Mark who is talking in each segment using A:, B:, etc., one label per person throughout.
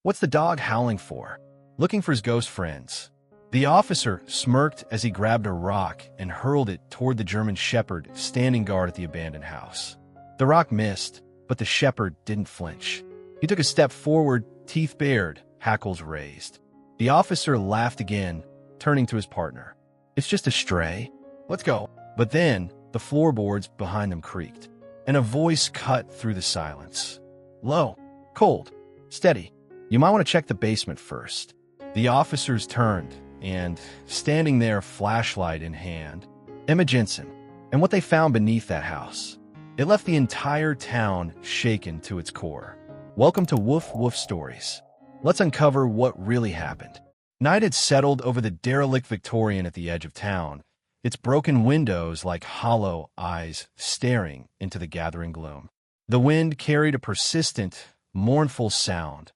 A: What's the dog howling for? Looking for his ghost friends. The officer smirked as he grabbed a rock and hurled it toward the German shepherd standing guard at the abandoned house. The rock missed, but the shepherd didn't flinch. He took a step forward, teeth bared, hackles raised. The officer laughed again, turning to his partner. "It's just a stray. Let's go." But then, the floorboards behind them creaked, and a voice cut through the silence. "Low, cold, steady. You might want to check the basement first." The officers turned, and, standing there, flashlight in hand, Emma Jensen, and what they found beneath that house. It left the entire town shaken to its core. Welcome to Woof Woof Stories. Let's uncover what really happened. Night had settled over the derelict Victorian at the edge of town, its broken windows like hollow eyes staring into the gathering gloom. The wind carried a persistent, mournful sound,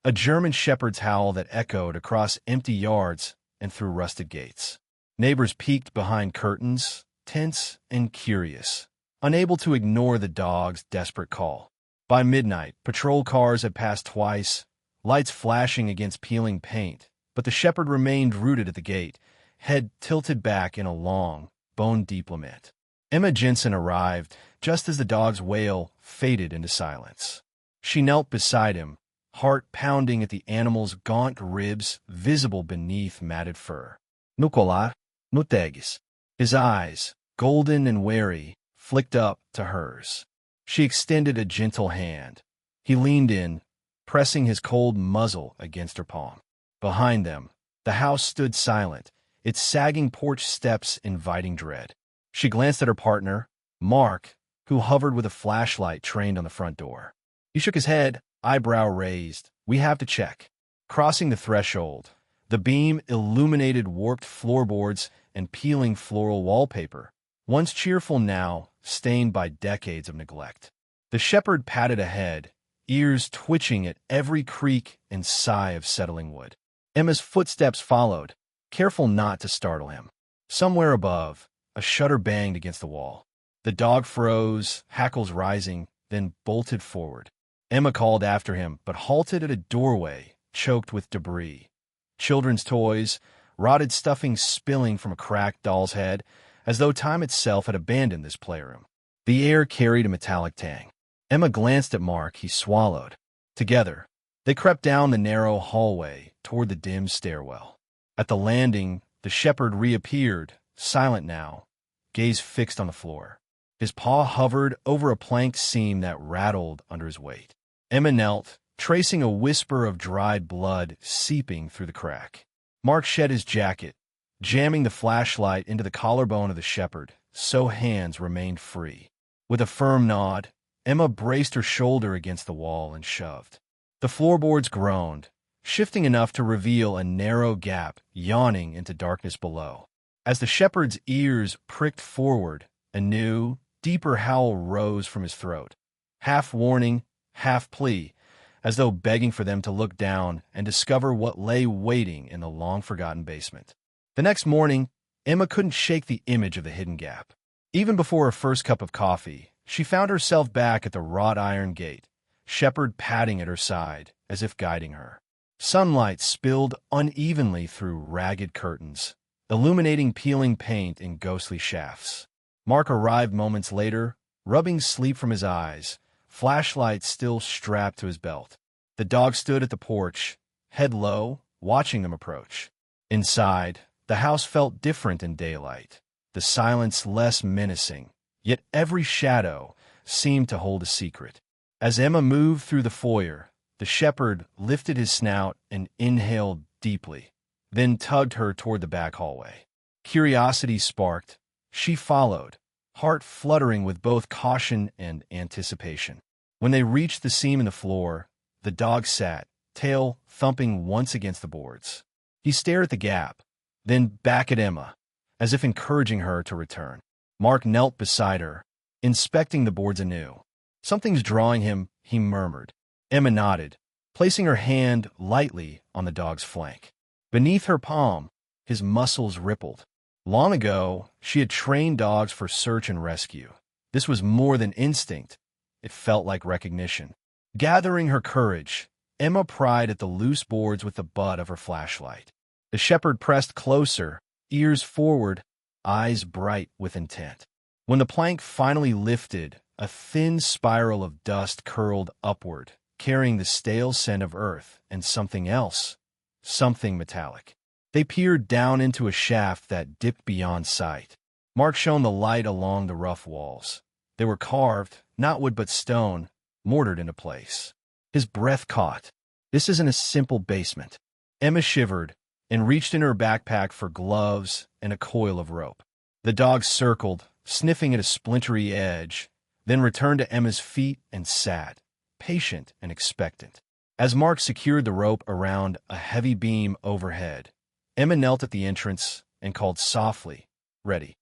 A: a German shepherd's howl that echoed across empty yards and through rusted gates. Neighbors peeked behind curtains, tense and curious, unable to ignore the dog's desperate call. By midnight, patrol cars had passed twice, lights flashing against peeling paint, but the shepherd remained rooted at the gate, head tilted back in a long, bone-deep lament. Emma Jensen arrived just as the dog's wail faded into silence. She knelt beside him, heart pounding at the animal's gaunt ribs visible beneath matted fur. "No colar, no tags." His eyes, golden and wary, flicked up to hers. She extended a gentle hand. He leaned in, pressing his cold muzzle against her palm. Behind them, the house stood silent, its sagging porch steps inviting dread. She glanced at her partner, Mark, who hovered with a flashlight trained on the front door. He shook his head, eyebrow raised. "We have to check." Crossing the threshold, the beam illuminated warped floorboards and peeling floral wallpaper, once cheerful now stained by decades of neglect. The shepherd padded ahead, ears twitching at every creak and sigh of settling wood. Emma's footsteps followed, careful not to startle him. Somewhere above, a shutter banged against the wall. The dog froze, hackles rising, then bolted forward. Emma called after him, but halted at a doorway choked with debris. Children's toys, rotted stuffing spilling from a cracked doll's head, as though time itself had abandoned this playroom. The air carried a metallic tang. Emma glanced at Mark. He swallowed. Together, they crept down the narrow hallway toward the dim stairwell. At the landing, the shepherd reappeared, silent now, gaze fixed on the floor. His paw hovered over a plank seam that rattled under his weight. Emma knelt, tracing a whisper of dried blood seeping through the crack. Mark shed his jacket, jamming the flashlight into the collarbone of the shepherd, so hands remained free. With a firm nod, Emma braced her shoulder against the wall and shoved. The floorboards groaned, shifting enough to reveal a narrow gap yawning into darkness below. As the shepherd's ears pricked forward, a new, deeper howl rose from his throat, half warning, half plea, as though begging for them to look down and discover what lay waiting in the long-forgotten basement. The next morning, Emma couldn't shake the image of the hidden gap. Even before her first cup of coffee, she found herself back at the wrought iron gate, shepherd padding at her side, as if guiding her. Sunlight spilled unevenly through ragged curtains, illuminating peeling paint in ghostly shafts. Mark arrived moments later, rubbing sleep from his eyes, flashlight still strapped to his belt. The dog stood at the porch, head low, watching them approach. Inside, the house felt different in daylight, the silence less menacing, yet every shadow seemed to hold a secret. As Emma moved through the foyer, the shepherd lifted his snout and inhaled deeply, then tugged her toward the back hallway. Curiosity sparked. She followed, heart fluttering with both caution and anticipation. When they reached the seam in the floor, the dog sat, tail thumping once against the boards. He stared at the gap, then back at Emma, as if encouraging her to return. Mark knelt beside her, inspecting the boards anew. "Something's drawing him," he murmured. Emma nodded, placing her hand lightly on the dog's flank. Beneath her palm, his muscles rippled. Long ago, she had trained dogs for search and rescue. This was more than instinct. It felt like recognition. Gathering her courage, Emma pried at the loose boards with the butt of her flashlight. The shepherd pressed closer, ears forward, eyes bright with intent. When the plank finally lifted, a thin spiral of dust curled upward, carrying the stale scent of earth and something else, something metallic. They peered down into a shaft that dipped beyond sight. Mark shone the light along the rough walls. They were carved, not wood but stone, mortared into place. His breath caught. This isn't a simple basement. Emma shivered and reached in her backpack for gloves and a coil of rope. The dog circled, sniffing at a splintery edge, then returned to Emma's feet and sat, patient and expectant. As Mark secured the rope around a heavy beam overhead, Emma knelt at the entrance and called softly, "Ready."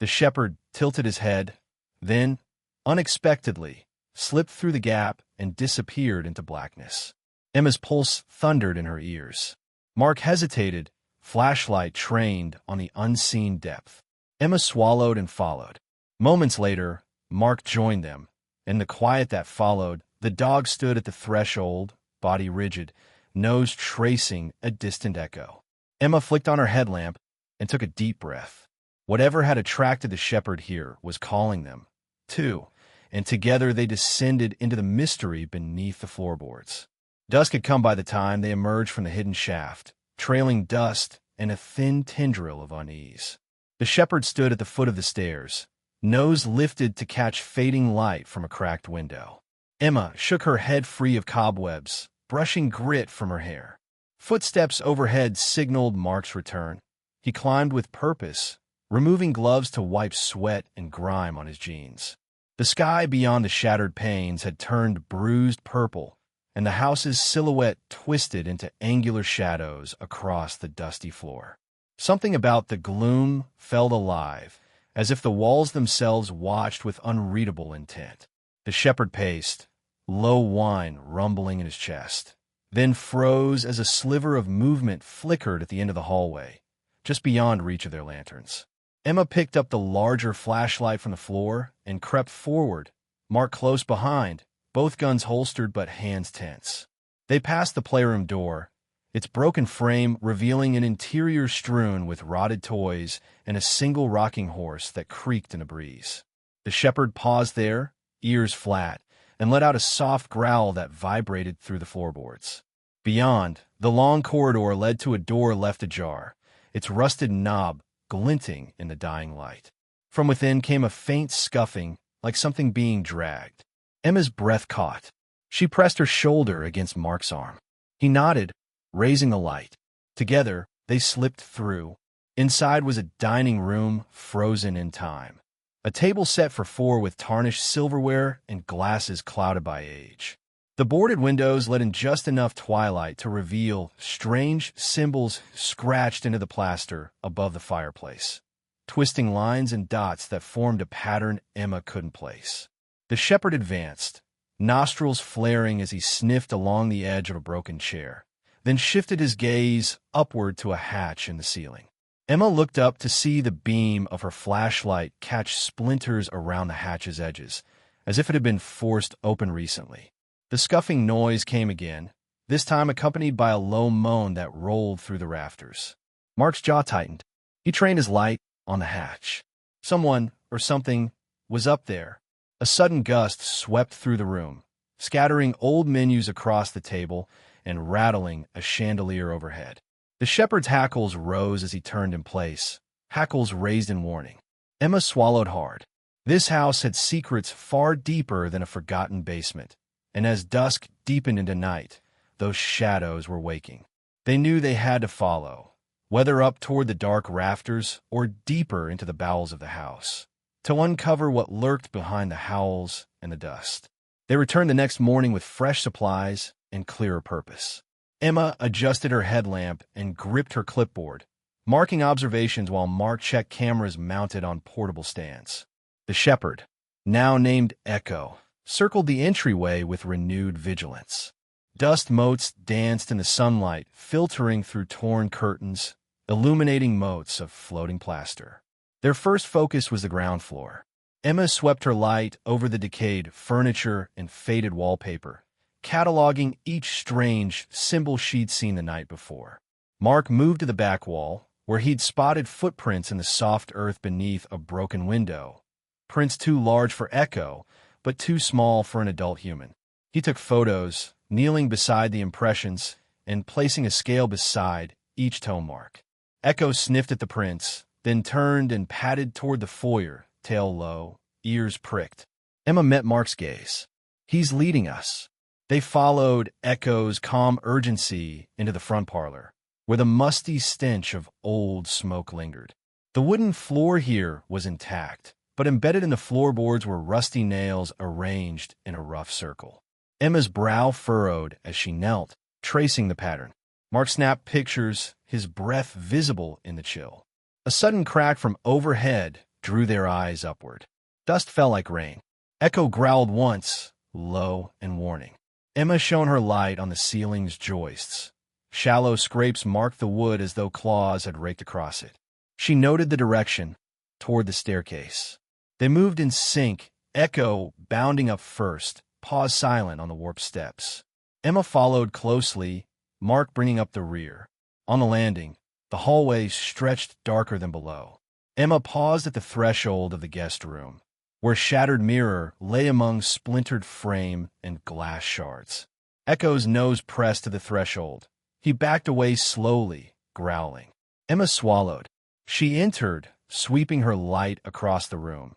A: The shepherd tilted his head, then, unexpectedly, slipped through the gap and disappeared into blackness. Emma's pulse thundered in her ears. Mark hesitated, flashlight trained on the unseen depth. Emma swallowed and followed. Moments later, Mark joined them. In the quiet that followed, the dog stood at the threshold, body rigid, nose tracing a distant echo. Emma flicked on her headlamp and took a deep breath. Whatever had attracted the shepherd here was calling them, too, and together they descended into the mystery beneath the floorboards. Dusk had come by the time they emerged from the hidden shaft, trailing dust and a thin tendril of unease. The shepherd stood at the foot of the stairs, nose lifted to catch fading light from a cracked window. Emma shook her head free of cobwebs, brushing grit from her hair. Footsteps overhead signaled Mark's return. He climbed with purpose, removing gloves to wipe sweat and grime on his jeans. The sky beyond the shattered panes had turned bruised purple, and the house's silhouette twisted into angular shadows across the dusty floor. Something about the gloom felt alive, as if the walls themselves watched with unreadable intent. The shepherd paced, low whine rumbling in his chest, then froze as a sliver of movement flickered at the end of the hallway, just beyond reach of their lanterns. Emma picked up the larger flashlight from the floor and crept forward, Mark close behind, both guns holstered but hands tense. They passed the playroom door, its broken frame revealing an interior strewn with rotted toys and a single rocking horse that creaked in a breeze. The shepherd paused there, ears flat, and let out a soft growl that vibrated through the floorboards. Beyond, the long corridor led to a door left ajar, its rusted knob glinting in the dying light. From within came a faint scuffing, like something being dragged. Emma's breath caught. She pressed her shoulder against Mark's arm. He nodded, raising the light. Together, they slipped through. Inside was a dining room frozen in time. A table set for four with tarnished silverware and glasses clouded by age. The boarded windows let in just enough twilight to reveal strange symbols scratched into the plaster above the fireplace, twisting lines and dots that formed a pattern Emma couldn't place. The shepherd advanced, nostrils flaring as he sniffed along the edge of a broken chair, then shifted his gaze upward to a hatch in the ceiling. Emma looked up to see the beam of her flashlight catch splinters around the hatch's edges, as if it had been forced open recently. The scuffing noise came again, this time accompanied by a low moan that rolled through the rafters. Mark's jaw tightened. He trained his light on the hatch. Someone, or something, was up there. A sudden gust swept through the room, scattering old menus across the table and rattling a chandelier overhead. The shepherd's hackles rose as he turned in place, hackles raised in warning. Emma swallowed hard. This house had secrets far deeper than a forgotten basement, and as dusk deepened into night, those shadows were waking. They knew they had to follow, whether up toward the dark rafters or deeper into the bowels of the house, to uncover what lurked behind the howls and the dust. They returned the next morning with fresh supplies and clearer purpose. Emma adjusted her headlamp and gripped her clipboard, marking observations while Mark checked cameras mounted on portable stands. The shepherd, now named Echo, circled the entryway with renewed vigilance. Dust motes danced in the sunlight, filtering through torn curtains, illuminating motes of floating plaster. Their first focus was the ground floor. Emma swept her light over the decayed furniture and faded wallpaper, cataloging each strange symbol she'd seen the night before. Mark moved to the back wall, where he'd spotted footprints in the soft earth beneath a broken window. Prints too large for Echo, but too small for an adult human. He took photos, kneeling beside the impressions and placing a scale beside each toe mark. Echo sniffed at the prints, then turned and padded toward the foyer, tail low, ears pricked. Emma met Mark's gaze. He's leading us. They followed Echo's calm urgency into the front parlor, where the musty stench of old smoke lingered. The wooden floor here was intact, but embedded in the floorboards were rusty nails arranged in a rough circle. Emma's brow furrowed as she knelt, tracing the pattern. Mark snapped pictures, his breath visible in the chill. A sudden crack from overhead drew their eyes upward. Dust fell like rain. Echo growled once, low and warning. Emma shone her light on the ceiling's joists. Shallow scrapes marked the wood as though claws had raked across it. She noted the direction, toward the staircase. They moved in sync, Echo bounding up first, paused silent on the warped steps. Emma followed closely, Mark bringing up the rear. On the landing, the hallway stretched darker than below. Emma paused at the threshold of the guest room, where a shattered mirror lay among splintered frame and glass shards. Echo's nose pressed to the threshold. He backed away slowly, growling. Emma swallowed. She entered, sweeping her light across the room.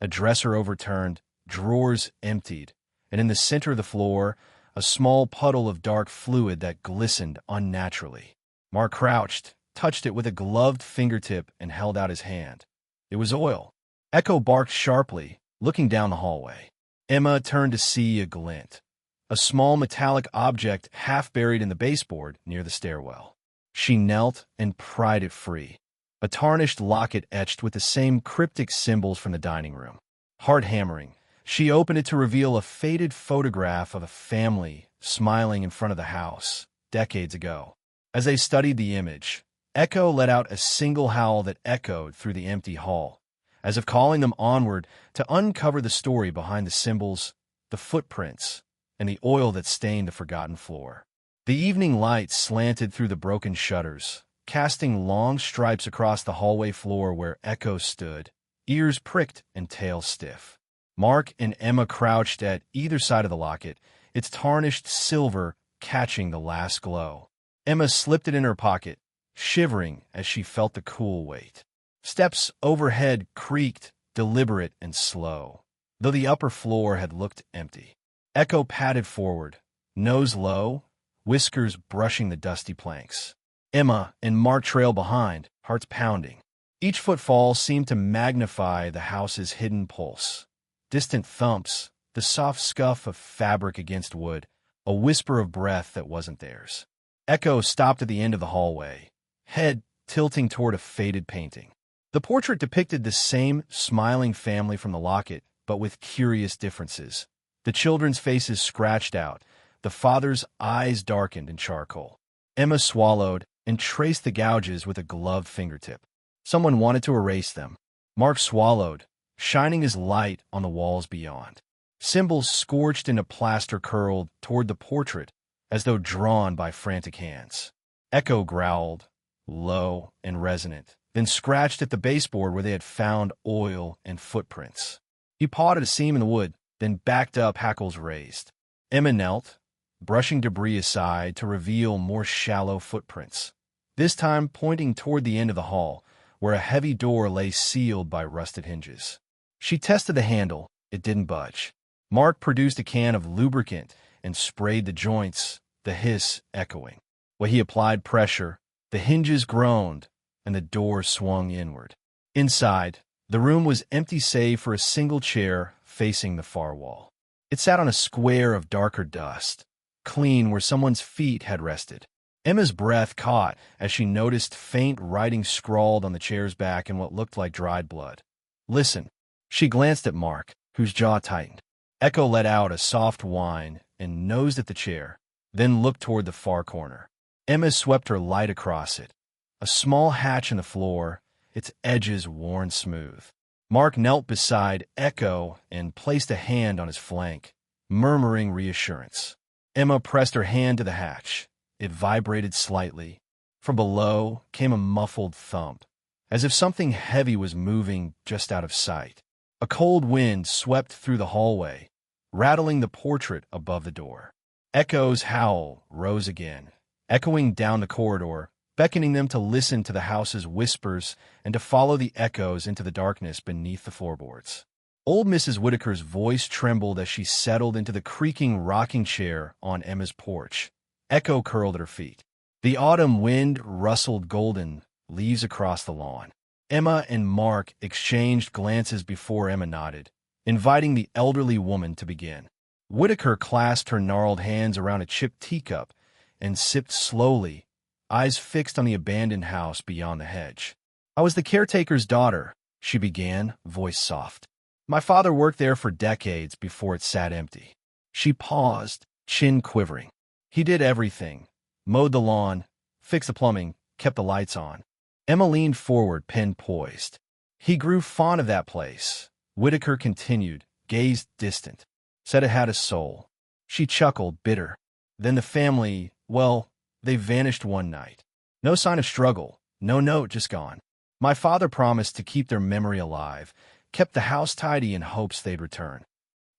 A: A dresser overturned, drawers emptied, and in the center of the floor, a small puddle of dark fluid that glistened unnaturally. Mark crouched, touched it with a gloved fingertip, and held out his hand. It was oil. Echo barked sharply, looking down the hallway. Emma turned to see a glint. A small metallic object half buried in the baseboard near the stairwell. She knelt and pried it free. A tarnished locket etched with the same cryptic symbols from the dining room. Heart hammering, she opened it to reveal a faded photograph of a family smiling in front of the house, decades ago. As they studied the image, Echo let out a single howl that echoed through the empty hall, as if calling them onward to uncover the story behind the symbols, the footprints, and the oil that stained the forgotten floor. The evening light slanted through the broken shutters, casting long stripes across the hallway floor where Echo stood, ears pricked and tail stiff. Mark and Emma crouched at either side of the locket, its tarnished silver catching the last glow. Emma slipped it in her pocket, shivering as she felt the cool weight. Steps overhead creaked, deliberate and slow, though the upper floor had looked empty. Echo padded forward, nose low, whiskers brushing the dusty planks. Emma and Mark trailed behind, hearts pounding. Each footfall seemed to magnify the house's hidden pulse. Distant thumps, the soft scuff of fabric against wood, a whisper of breath that wasn't theirs. Echo stopped at the end of the hallway, head tilting toward a faded painting. The portrait depicted the same smiling family from the locket, but with curious differences. The children's faces scratched out, the father's eyes darkened in charcoal. Emma swallowed and traced the gouges with a gloved fingertip. Someone wanted to erase them. Mark swallowed, shining his light on the walls beyond. Symbols scorched into plaster curled toward the portrait, as though drawn by frantic hands. Echo growled, low and resonant, then scratched at the baseboard where they had found oil and footprints. He pawed at a seam in the wood, then backed up, hackles raised. Emma knelt, brushing debris aside to reveal more shallow footprints, this time pointing toward the end of the hall, where a heavy door lay sealed by rusted hinges. She tested the handle. It didn't budge. Mark produced a can of lubricant and sprayed the joints, the hiss echoing. When he applied pressure, the hinges groaned, and the door swung inward. Inside, the room was empty save for a single chair facing the far wall. It sat on a square of darker dust, clean where someone's feet had rested. Emma's breath caught as she noticed faint writing scrawled on the chair's back in what looked like dried blood. Listen. She glanced at Mark, whose jaw tightened. Echo let out a soft whine and nosed at the chair, then looked toward the far corner. Emma swept her light across it. A small hatch in the floor, its edges worn smooth. Mark knelt beside Echo and placed a hand on his flank, murmuring reassurance. Emma pressed her hand to the hatch. It vibrated slightly. From below came a muffled thump, as if something heavy was moving just out of sight. A cold wind swept through the hallway, rattling the portrait above the door. Echo's howl rose again, echoing down the corridor, beckoning them to listen to the house's whispers and to follow the echoes into the darkness beneath the floorboards. Old Mrs. Whitaker's voice trembled as she settled into the creaking rocking chair on Emma's porch. Echo curled at her feet. The autumn wind rustled golden leaves across the lawn. Emma and Mark exchanged glances before Emma nodded, inviting the elderly woman to begin. Whitaker clasped her gnarled hands around a chipped teacup and sipped slowly, eyes fixed on the abandoned house beyond the hedge. "I was the caretaker's daughter," she began, voice soft. "My father worked there for decades before it sat empty." She paused, chin quivering. "He did everything. Mowed the lawn, fixed the plumbing, kept the lights on." Emma leaned forward, pen poised. "He grew fond of that place," Whitaker continued, gazed distant. "Said it had a soul." She chuckled, bitter. "Then the family, well, they vanished one night. No sign of struggle, no note, just gone. My father promised to keep their memory alive, kept the house tidy in hopes they'd return."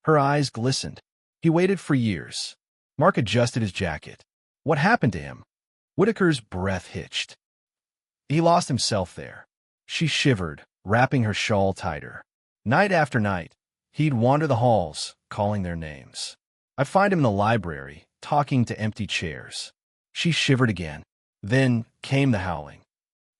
A: Her eyes glistened. "He waited for years." Mark adjusted his jacket. "What happened to him?" Whitaker's breath hitched. "He lost himself there." She shivered, wrapping her shawl tighter. "Night after night, he'd wander the halls, calling their names. I'd find him in the library, talking to empty chairs." She shivered again. Then came the howling.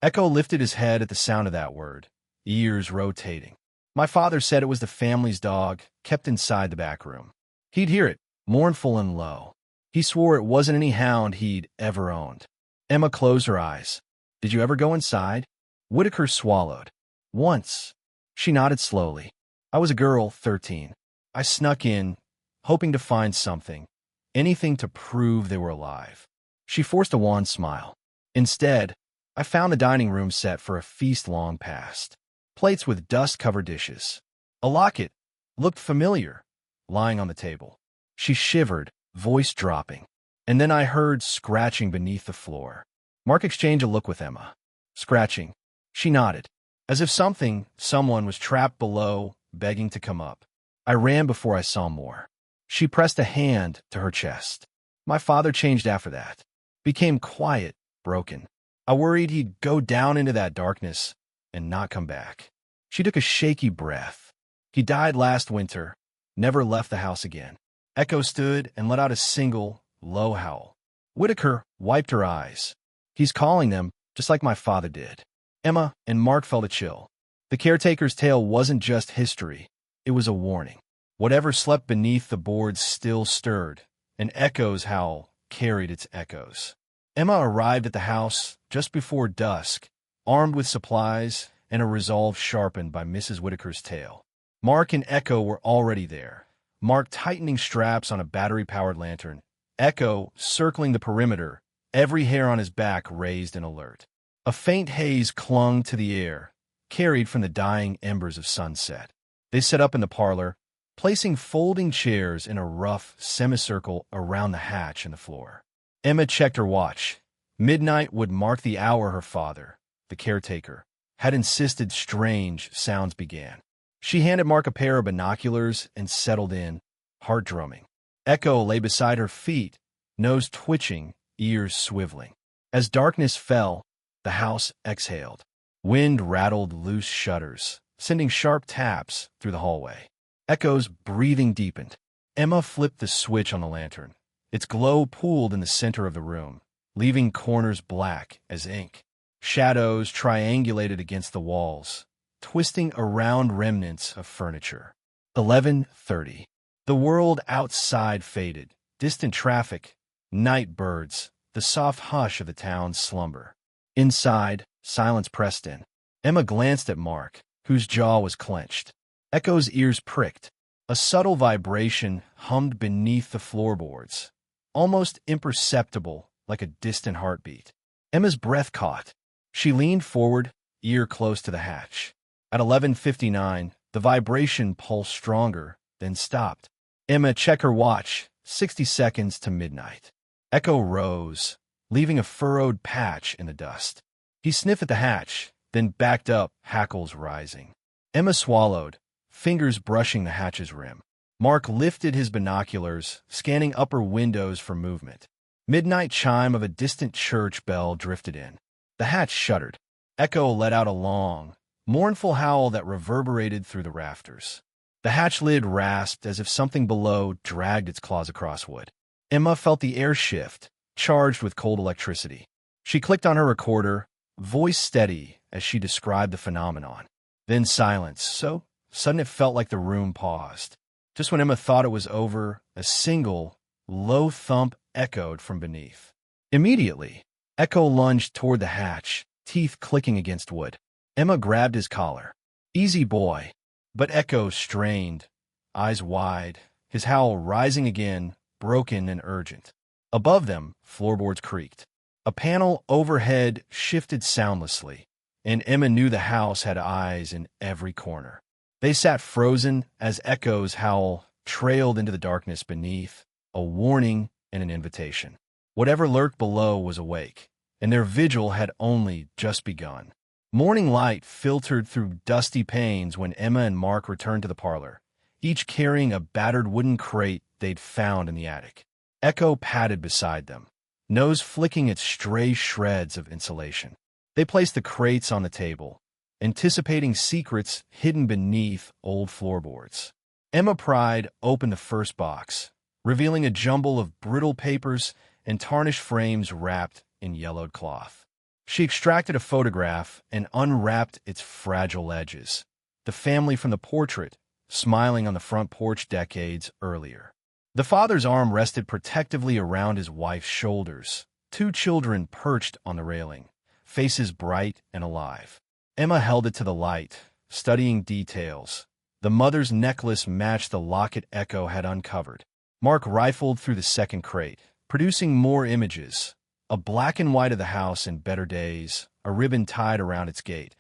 A: Echo lifted his head at the sound of that word, ears rotating. "My father said it was the family's dog, kept inside the back room. He'd hear it, mournful and low. He swore it wasn't any hound he'd ever owned." Emma closed her eyes. "Did you ever go inside?" Whitaker swallowed. "Once." She nodded slowly. "I was a girl, 13. I snuck in, hoping to find something, anything to prove they were alive." She forced a wan smile. "Instead, I found the dining room set for a feast long past. Plates with dust-covered dishes. A locket looked familiar, lying on the table." She shivered, voice dropping. "And then I heard scratching beneath the floor." Mark exchanged a look with Emma. "Scratching." She nodded, as if someone was trapped below, begging to come up. "I ran before I saw more." She pressed a hand to her chest. "My father changed after that. Became quiet, broken. I worried he'd go down into that darkness and not come back." She took a shaky breath. "He died last winter, never left the house again." Echo stood and let out a single, low howl. Whitaker wiped her eyes. "He's calling them, just like my father did." Emma and Mark felt a chill. The caretaker's tale wasn't just history, it was a warning. Whatever slept beneath the boards still stirred, and Echo's howl carried its echoes. Emma arrived at the house just before dusk, armed with supplies and a resolve sharpened by Mrs. Whitaker's tale. Mark and Echo were already there, Mark tightening straps on a battery-powered lantern, Echo circling the perimeter, every hair on his back raised in alert. A faint haze clung to the air, carried from the dying embers of sunset. They set up in the parlor, placing folding chairs in a rough semicircle around the hatch in the floor. Emma checked her watch. Midnight would mark the hour her father, the caretaker, had insisted strange sounds began. She handed Mark a pair of binoculars and settled in, heart drumming. Echo lay beside her feet, nose twitching, ears swiveling. As darkness fell, the house exhaled. Wind rattled loose shutters, sending sharp taps through the hallway. Echo's breathing deepened. Emma flipped the switch on the lantern. Its glow pooled in the center of the room, leaving corners black as ink. Shadows triangulated against the walls, twisting around remnants of furniture. 11:30. The world outside faded. Distant traffic, night birds, the soft hush of the town's slumber. Inside, silence pressed in. Emma glanced at Mark, whose jaw was clenched. Echo's ears pricked. A subtle vibration hummed beneath the floorboards, almost imperceptible, like a distant heartbeat. Emma's breath caught. She leaned forward, ear close to the hatch. At 11:59, the vibration pulsed stronger, then stopped. Emma checked her watch, 60 seconds to midnight. Echo rose, leaving a furrowed patch in the dust. He sniffed at the hatch, then backed up, hackles rising. Emma swallowed, fingers brushing the hatch's rim. Mark lifted his binoculars, scanning upper windows for movement. Midnight chime of a distant church bell drifted in. The hatch shuddered. Echo let out a long, mournful howl that reverberated through the rafters. The hatch lid rasped as if something below dragged its claws across wood. Emma felt the air shift, charged with cold electricity. She clicked on her recorder, voice steady as she described the phenomenon. Then silence, so sudden it felt like the room paused. Just when Emma thought it was over, a single, low thump echoed from beneath. Immediately, Echo lunged toward the hatch, teeth clicking against wood. Emma grabbed his collar. "Easy, boy." But Echo strained, eyes wide, his howl rising again, broken and urgent. Above them, floorboards creaked. A panel overhead shifted soundlessly, and Emma knew the house had eyes in every corner. They sat frozen as Echo's howl trailed into the darkness beneath, a warning and an invitation. Whatever lurked below was awake, and their vigil had only just begun. Morning light filtered through dusty panes when Emma and Mark returned to the parlor, each carrying a battered wooden crate they'd found in the attic. Echo padded beside them, nose flicking at stray shreds of insulation. They placed the crates on the table, anticipating secrets hidden beneath old floorboards. Emma pried open the first box, revealing a jumble of brittle papers and tarnished frames wrapped in yellowed cloth. She extracted a photograph and unwrapped its fragile edges. The family from the portrait, smiling on the front porch decades earlier. The father's arm rested protectively around his wife's shoulders, two children perched on the railing, faces bright and alive. Emma held it to the light, studying details. The mother's necklace matched the locket Echo had uncovered. Mark rifled through the second crate, producing more images. A black and white of the house in better days, a ribbon tied around its gate,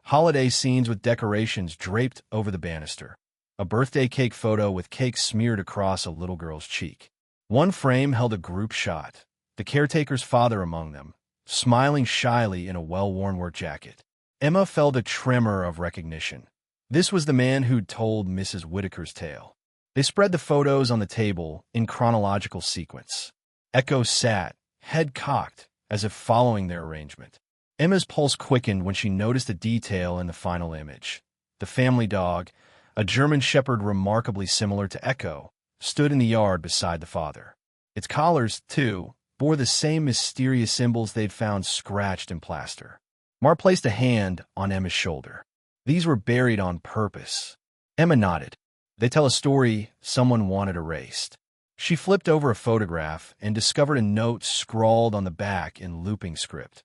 A: holiday scenes with decorations draped over the banister, a birthday cake photo with cake smeared across a little girl's cheek. One frame held a group shot, the caretaker's father among them, smiling shyly in a well-worn work jacket. Emma felt a tremor of recognition. This was the man who'd told Mrs. Whitaker's tale. They spread the photos on the table in chronological sequence. Echo sat, head cocked, as if following their arrangement. Emma's pulse quickened when she noticed a detail in the final image. The family dog, a German shepherd remarkably similar to Echo, stood in the yard beside the father. Its collars, too, bore the same mysterious symbols they'd found scratched in plaster. Mark placed a hand on Emma's shoulder. These were buried on purpose. Emma nodded. They tell a story someone wanted erased. She flipped over a photograph and discovered a note scrawled on the back in looping script.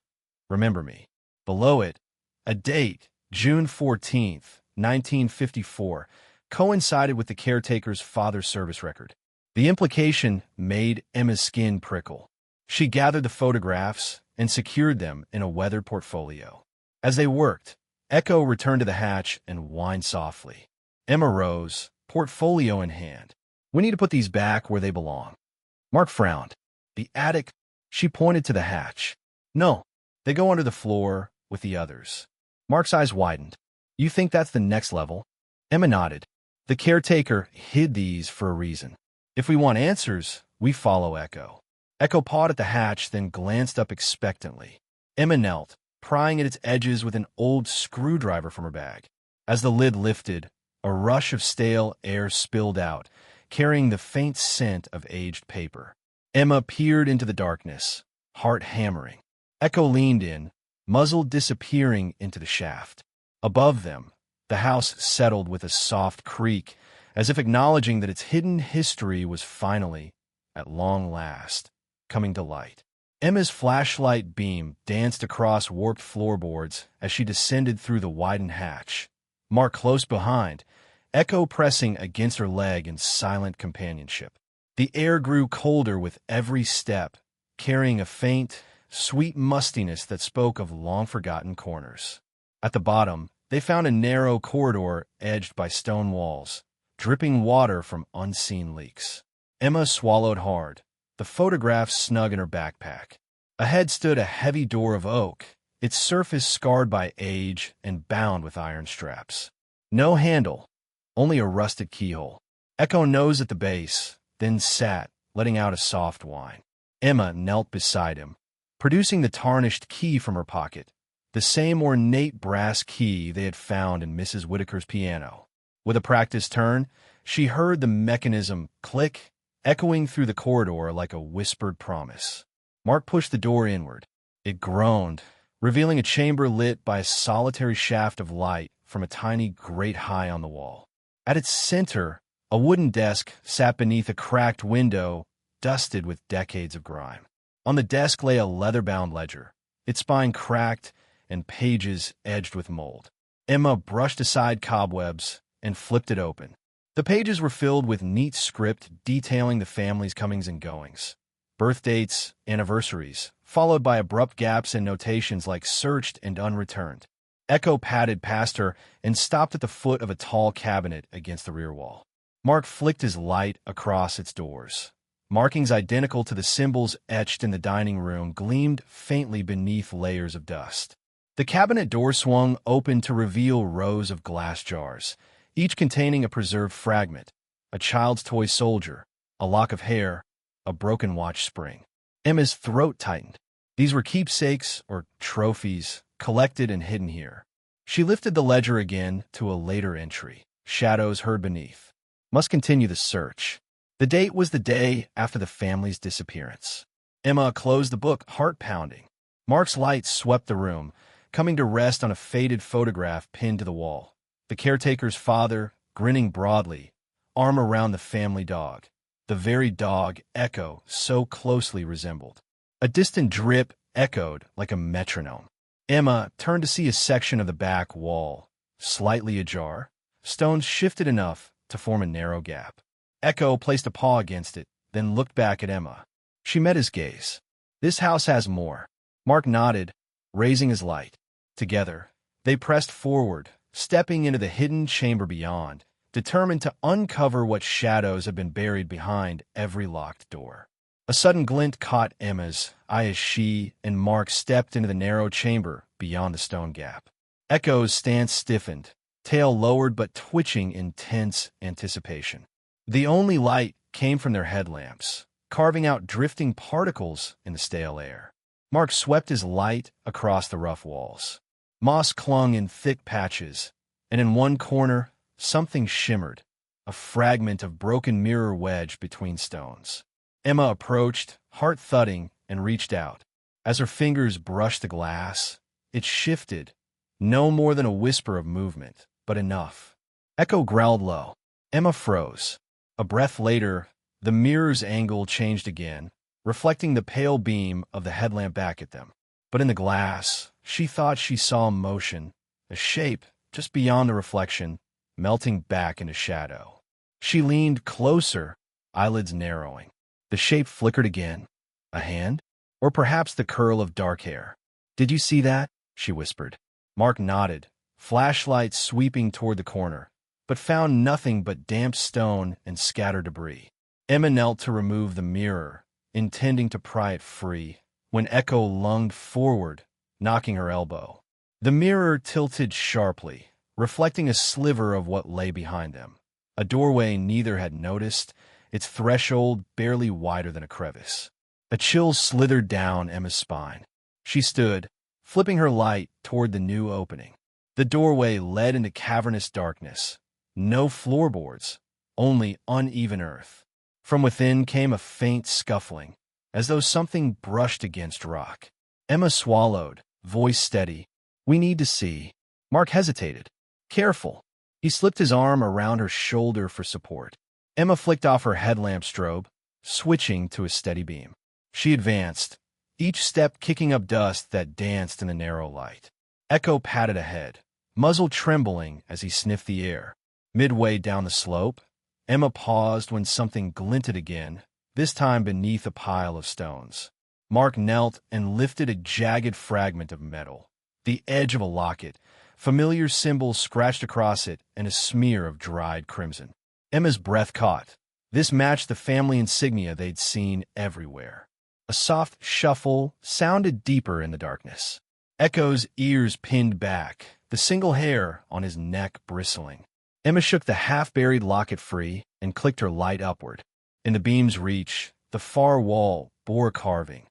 A: "Remember me." Below it, a date, June 14th, 1954, coincided with the caretaker's father's service record. The implication made Emma's skin prickle. She gathered the photographs and secured them in a weathered portfolio. As they worked, Echo returned to the hatch and whined softly. Emma rose, portfolio in hand. "We need to put these back where they belong." Mark frowned. "The attic?" She pointed to the hatch. "No, they go under the floor with the others." Mark's eyes widened. "You think that's the next level?" Emma nodded. "The caretaker hid these for a reason. If we want answers, we follow Echo." Echo pawed at the hatch, then glanced up expectantly. Emma knelt, prying at its edges with an old screwdriver from her bag. As the lid lifted, a rush of stale air spilled out, carrying the faint scent of aged paper. Emma peered into the darkness, heart hammering. Echo leaned in, muzzle disappearing into the shaft. Above them, the house settled with a soft creak, as if acknowledging that its hidden history was finally, at long last, coming to light. Emma's flashlight beam danced across warped floorboards as she descended through the widened hatch. Mark close behind, Echo pressing against her leg in silent companionship. The air grew colder with every step, carrying a faint, sweet mustiness that spoke of long-forgotten corners. At the bottom, they found a narrow corridor edged by stone walls, dripping water from unseen leaks. Emma swallowed hard, the photograph snug in her backpack. Ahead stood a heavy door of oak, its surface scarred by age and bound with iron straps. No handle, only a rusted keyhole. Echo nosed at the base, then sat, letting out a soft whine. Emma knelt beside him, producing the tarnished key from her pocket, the same ornate brass key they had found in Mrs. Whitaker's piano. With a practiced turn, she heard the mechanism click, echoing through the corridor like a whispered promise. Mark pushed the door inward. It groaned, revealing a chamber lit by a solitary shaft of light from a tiny grate high on the wall. At its center, a wooden desk sat beneath a cracked window, dusted with decades of grime. On the desk lay a leather-bound ledger, its spine cracked and pages edged with mold. Emma brushed aside cobwebs and flipped it open. The pages were filled with neat script detailing the family's comings and goings. Birth dates, anniversaries, followed by abrupt gaps and notations like searched and unreturned. Echo padded past her and stopped at the foot of a tall cabinet against the rear wall. Mark flicked his light across its doors. Markings identical to the symbols etched in the dining room gleamed faintly beneath layers of dust. The cabinet door swung open to reveal rows of glass jars, each containing a preserved fragment, a child's toy soldier, a lock of hair, a broken watch spring. Emma's throat tightened. These were keepsakes or trophies, collected and hidden here. She lifted the ledger again to a later entry. Shadows heard beneath. Must continue the search. The date was the day after the family's disappearance. Emma closed the book, heart pounding. Mark's light swept the room, coming to rest on a faded photograph pinned to the wall. The caretaker's father, grinning broadly, arm around the family dog, the very dog Echo so closely resembled. A distant drip echoed like a metronome. Emma turned to see a section of the back wall, slightly ajar. Stones shifted enough to form a narrow gap. Echo placed a paw against it, then looked back at Emma. She met his gaze. This house has more. Mark nodded, raising his light. Together, they pressed forward, stepping into the hidden chamber beyond, determined to uncover what shadows had been buried behind every locked door. A sudden glint caught Emma's eye as she and Mark stepped into the narrow chamber beyond the stone gap. Echo's stance stiffened, tail lowered but twitching in tense anticipation. The only light came from their headlamps, carving out drifting particles in the stale air. Mark swept his light across the rough walls. Moss clung in thick patches, and in one corner, something shimmered, a fragment of broken mirror wedged between stones. Emma approached, heart thudding, and reached out. As her fingers brushed the glass, it shifted, no more than a whisper of movement, but enough. Echo growled low. Emma froze. A breath later, the mirror's angle changed again, reflecting the pale beam of the headlamp back at them. But in the glass, she thought she saw motion, a shape just beyond the reflection, melting back into shadow. She leaned closer, eyelids narrowing. The shape flickered again. A hand? Or perhaps the curl of dark hair. "Did you see that?" she whispered. Mark nodded, flashlight sweeping toward the corner, but found nothing but damp stone and scattered debris. Emma knelt to remove the mirror, intending to pry it free, when Echo lunged forward, knocking her elbow. The mirror tilted sharply, reflecting a sliver of what lay behind them. A doorway neither had noticed, its threshold barely wider than a crevice. A chill slithered down Emma's spine. She stood, flipping her light toward the new opening. The doorway led into cavernous darkness. No floorboards, only uneven earth. From within came a faint scuffling, as though something brushed against rock. Emma swallowed, voice steady. "We need to see." Mark hesitated. "Careful." He slipped his arm around her shoulder for support. Emma flicked off her headlamp strobe, switching to a steady beam. She advanced, each step kicking up dust that danced in the narrow light. Echo padded ahead, muzzle trembling as he sniffed the air. Midway down the slope, Emma paused when something glinted again, this time beneath a pile of stones. Mark knelt and lifted a jagged fragment of metal, the edge of a locket, familiar symbols scratched across it and a smear of dried crimson. Emma's breath caught. This matched the family insignia they'd seen everywhere. A soft shuffle sounded deeper in the darkness. Echo's ears pinned back, the single hair on his neck bristling. Emma shook the half-buried locket free and clicked her light upward. In the beam's reach, the far wall bore carving,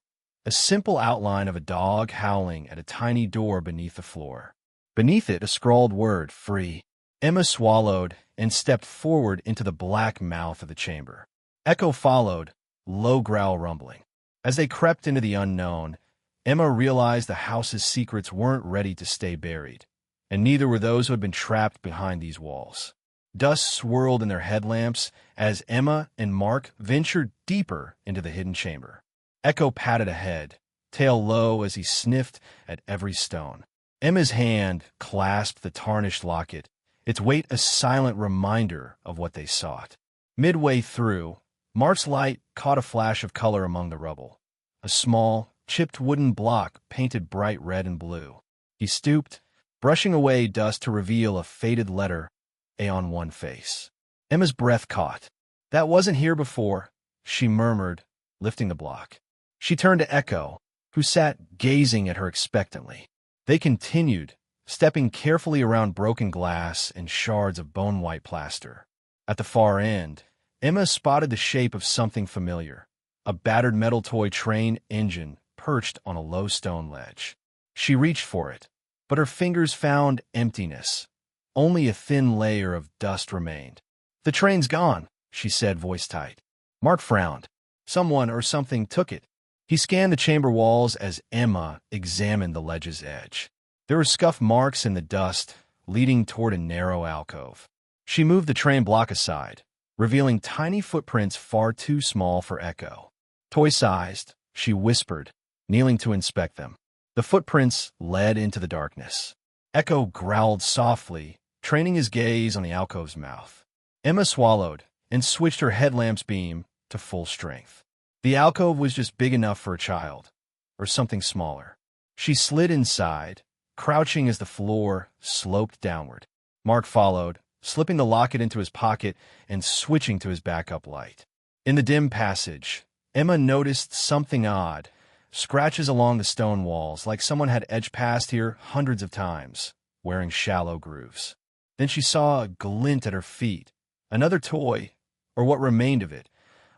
A: a simple outline of a dog howling at a tiny door beneath the floor. Beneath it, a scrawled word, free. Emma swallowed and stepped forward into the black mouth of the chamber. Echo followed, low growl rumbling. As they crept into the unknown, Emma realized the house's secrets weren't ready to stay buried, and neither were those who had been trapped behind these walls. Dust swirled in their headlamps as Emma and Mark ventured deeper into the hidden chamber. Echo patted ahead, tail low as he sniffed at every stone. Emma's hand clasped the tarnished locket, its weight a silent reminder of what they sought. Midway through, Mark's light caught a flash of color among the rubble. A small, chipped wooden block painted bright red and blue. He stooped, brushing away dust to reveal a faded letter A on one face. Emma's breath caught. "That wasn't here before," she murmured, lifting the block. She turned to Echo, who sat gazing at her expectantly. They continued, stepping carefully around broken glass and shards of bone-white plaster. At the far end, Emma spotted the shape of something familiar, a battered metal toy train engine perched on a low stone ledge. She reached for it, but her fingers found emptiness. Only a thin layer of dust remained. "The train's gone," she said, voice tight. Mark frowned. Someone or something took it. He scanned the chamber walls as Emma examined the ledge's edge. There were scuff marks in the dust, leading toward a narrow alcove. She moved the train block aside, revealing tiny footprints far too small for Echo. "Toy-sized," she whispered, kneeling to inspect them. The footprints led into the darkness. Echo growled softly, training his gaze on the alcove's mouth. Emma swallowed and switched her headlamp's beam to full strength. The alcove was just big enough for a child, or something smaller. She slid inside, crouching as the floor sloped downward. Mark followed, slipping the locket into his pocket and switching to his backup light. In the dim passage, Emma noticed something odd, scratches along the stone walls, like someone had edged past here hundreds of times, wearing shallow grooves. Then she saw a glint at her feet, another toy, or what remained of it,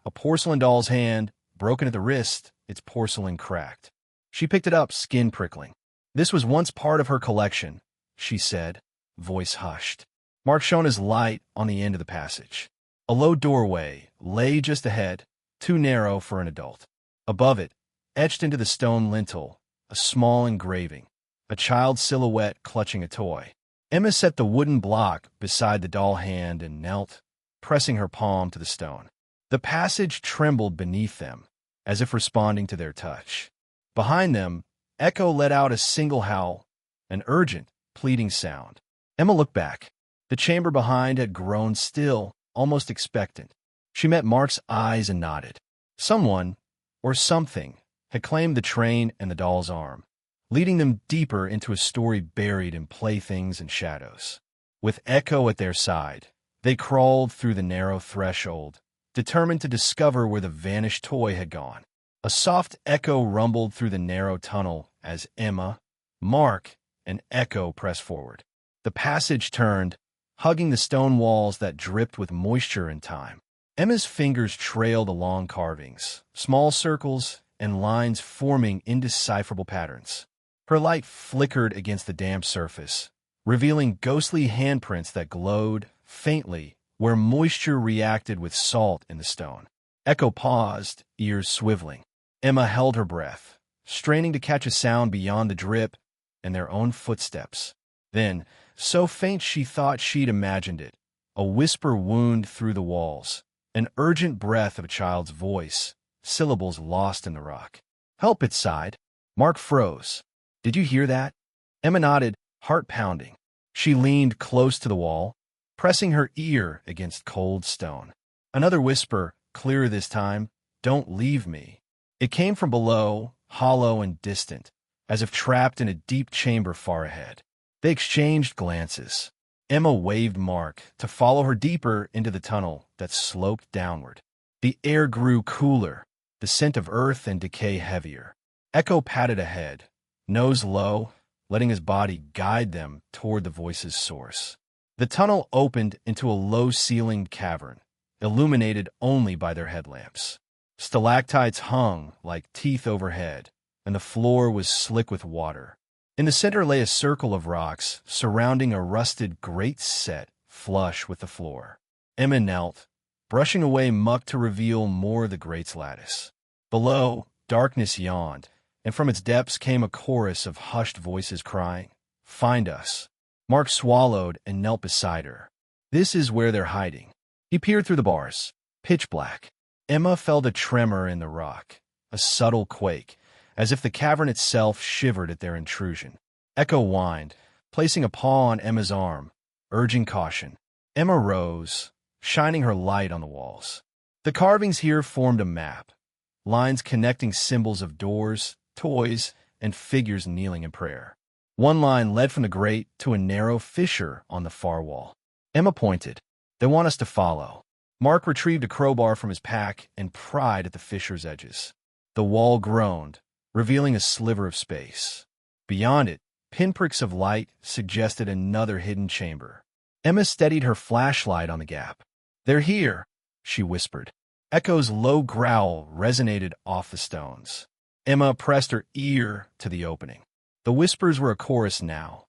A: a porcelain doll's hand, broken at the wrist, its porcelain cracked. She picked it up, skin prickling. "This was once part of her collection," she said, voice hushed. Mark shone his light on the end of the passage. A low doorway lay just ahead, too narrow for an adult. Above it, etched into the stone lintel, a small engraving, a child's silhouette clutching a toy. Emma set the wooden block beside the doll hand and knelt, pressing her palm to the stone. The passage trembled beneath them, as if responding to their touch. Behind them, Echo let out a single howl, an urgent, pleading sound. Emma looked back. The chamber behind had grown still, almost expectant. She met Mark's eyes and nodded. Someone, or something, had claimed the train and the doll's arm, leading them deeper into a story buried in playthings and shadows. With Echo at their side, they crawled through the narrow threshold, determined to discover where the vanished toy had gone. A soft echo rumbled through the narrow tunnel as Emma, Mark, and Echo pressed forward. The passage turned, hugging the stone walls that dripped with moisture and time. Emma's fingers trailed along carvings, small circles and lines forming indecipherable patterns. Her light flickered against the damp surface, revealing ghostly handprints that glowed faintly where moisture reacted with salt in the stone. Echo paused, ears swiveling. Emma held her breath, straining to catch a sound beyond the drip and their own footsteps. Then, so faint she thought she'd imagined it, a whisper wound through the walls, an urgent breath of a child's voice, syllables lost in the rock. "Help," it sighed. Mark froze. "Did you hear that?" Emma nodded, heart pounding. She leaned close to the wall, pressing her ear against cold stone. Another whisper, clearer this time, "Don't leave me." It came from below, hollow and distant, as if trapped in a deep chamber far ahead. They exchanged glances. Emma waved Mark to follow her deeper into the tunnel that sloped downward. The air grew cooler, the scent of earth and decay heavier. Echo padded ahead, nose low, letting his body guide them toward the voice's source. The tunnel opened into a low-ceilinged cavern, illuminated only by their headlamps. Stalactites hung like teeth overhead, and the floor was slick with water. In the center lay a circle of rocks surrounding a rusted grate set flush with the floor. Emma knelt, brushing away muck to reveal more of the grate's lattice. Below, darkness yawned, and from its depths came a chorus of hushed voices crying, "Find us." Mark swallowed and knelt beside her. This is where they're hiding. He peered through the bars, pitch black. Emma felt a tremor in the rock, a subtle quake, as if the cavern itself shivered at their intrusion. Echo whined, placing a paw on Emma's arm, urging caution. Emma rose, shining her light on the walls. The carvings here formed a map, lines connecting symbols of doors, toys, and figures kneeling in prayer. One line led from the grate to a narrow fissure on the far wall. Emma pointed. "They want us to follow." Mark retrieved a crowbar from his pack and pried at the fissure's edges. The wall groaned, revealing a sliver of space. Beyond it, pinpricks of light suggested another hidden chamber. Emma steadied her flashlight on the gap. "They're here," she whispered. Echo's low growl resonated off the stones. Emma pressed her ear to the opening. The whispers were a chorus now.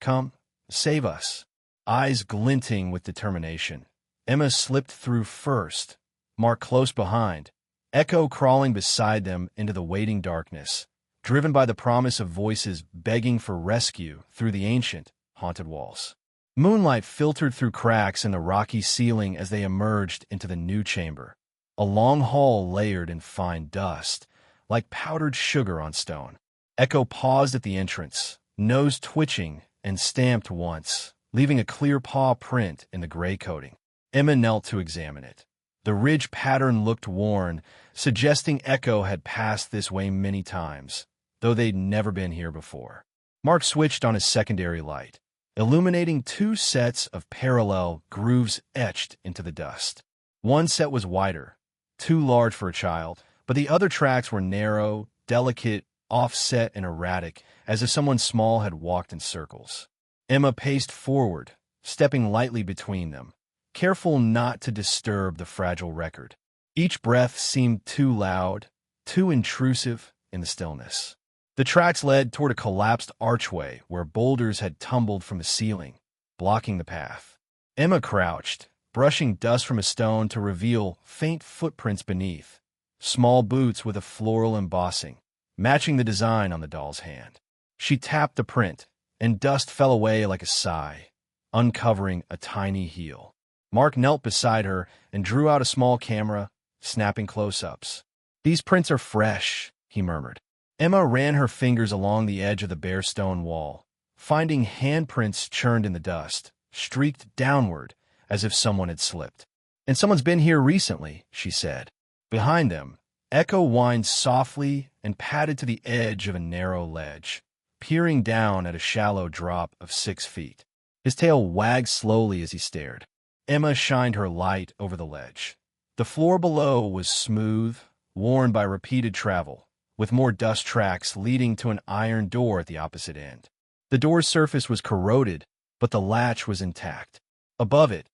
A: "Come, save us." Eyes glinting with determination, Emma slipped through first, Mark close behind, Echo crawling beside them into the waiting darkness, driven by the promise of voices begging for rescue through the ancient, haunted walls. Moonlight filtered through cracks in the rocky ceiling as they emerged into the new chamber, a long hall layered in fine dust, like powdered sugar on stone. Echo paused at the entrance, nose twitching, and stamped once, leaving a clear paw print in the gray coating. Emma knelt to examine it. The ridge pattern looked worn, suggesting Echo had passed this way many times, though they'd never been here before. Mark switched on his secondary light, illuminating two sets of parallel grooves etched into the dust. One set was wider, too large for a child, but the other tracks were narrow, delicate, offset, and erratic, as if someone small had walked in circles. Emma paced forward, stepping lightly between them, careful not to disturb the fragile record. Each breath seemed too loud, too intrusive in the stillness. The tracks led toward a collapsed archway where boulders had tumbled from the ceiling, blocking the path. Emma crouched, brushing dust from a stone to reveal faint footprints beneath, small boots with a floral embossing, matching the design on the doll's hand. She tapped the print, and dust fell away like a sigh, uncovering a tiny heel. Mark knelt beside her and drew out a small camera, snapping close-ups. "These prints are fresh," he murmured. Emma ran her fingers along the edge of the bare stone wall, finding handprints churned in the dust, streaked downward as if someone had slipped. "And someone's been here recently," she said. Behind them, Echo whined softly and padded to the edge of a narrow ledge, peering down at a shallow drop of 6 feet. His tail wagged slowly as he stared. Emma shined her light over the ledge. The floor below was smooth, worn by repeated travel, with more dust tracks leading to an iron door at the opposite end. The door's surface was corroded, but the latch was intact. Above it,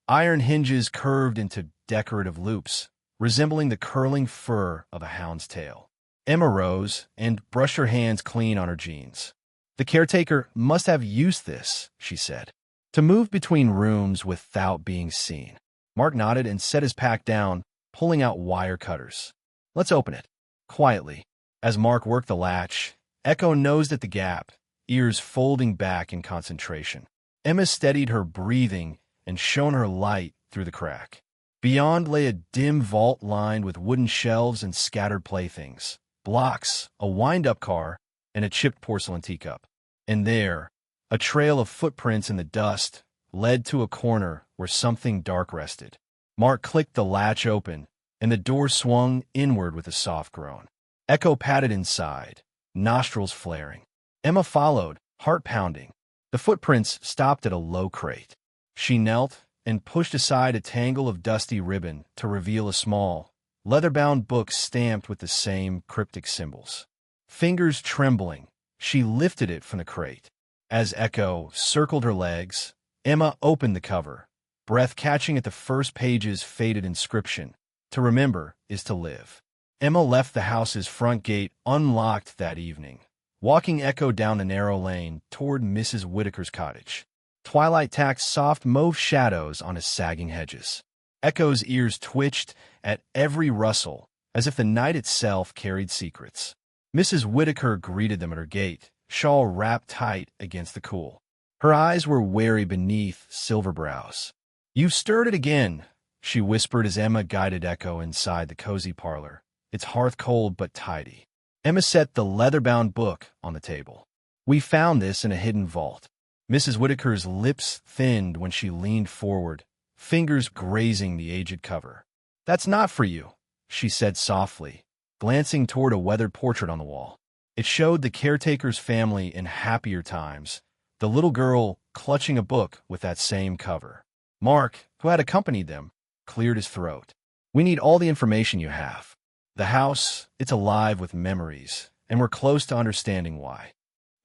A: iron hinges curved into decorative loops, resembling the curling fur of a hound's tail. Emma rose and brushed her hands clean on her jeans. "The caretaker must have used this," she said, "to move between rooms without being seen." Mark nodded and set his pack down, pulling out wire cutters. "Let's open it." Quietly, as Mark worked the latch, Echo nosed at the gap, ears folding back in concentration. Emma steadied her breathing and shone her light through the crack. Beyond lay a dim vault lined with wooden shelves and scattered playthings, blocks, a wind-up car, and a chipped porcelain teacup. And there, a trail of footprints in the dust led to a corner where something dark rested. Mark clicked the latch open, and the door swung inward with a soft groan. Echo padded inside, nostrils flaring. Emma followed, heart pounding. The footprints stopped at a low crate. She knelt and pushed aside a tangle of dusty ribbon to reveal a small, leather-bound book stamped with the same cryptic symbols. Fingers trembling, she lifted it from the crate. As Echo circled her legs, Emma opened the cover, breath catching at the first page's faded inscription, "To remember is to live." Emma left the house's front gate unlocked that evening, walking Echo down the narrow lane toward Mrs. Whitaker's cottage. Twilight tacked soft mauve shadows on its sagging hedges. Echo's ears twitched at every rustle, as if the night itself carried secrets. Mrs. Whitaker greeted them at her gate, shawl wrapped tight against the cool. Her eyes were wary beneath silver brows. "You've stirred it again," she whispered as Emma guided Echo inside the cozy parlor, its hearth cold but tidy. Emma set the leather-bound book on the table. "We found this in a hidden vault." Mrs. Whitaker's lips thinned when she leaned forward, fingers grazing the aged cover. "That's not for you," she said softly, glancing toward a weathered portrait on the wall. It showed the caretaker's family in happier times, the little girl clutching a book with that same cover. Mark, who had accompanied them, cleared his throat. "We need all the information you have. The house, it's alive with memories, and we're close to understanding why."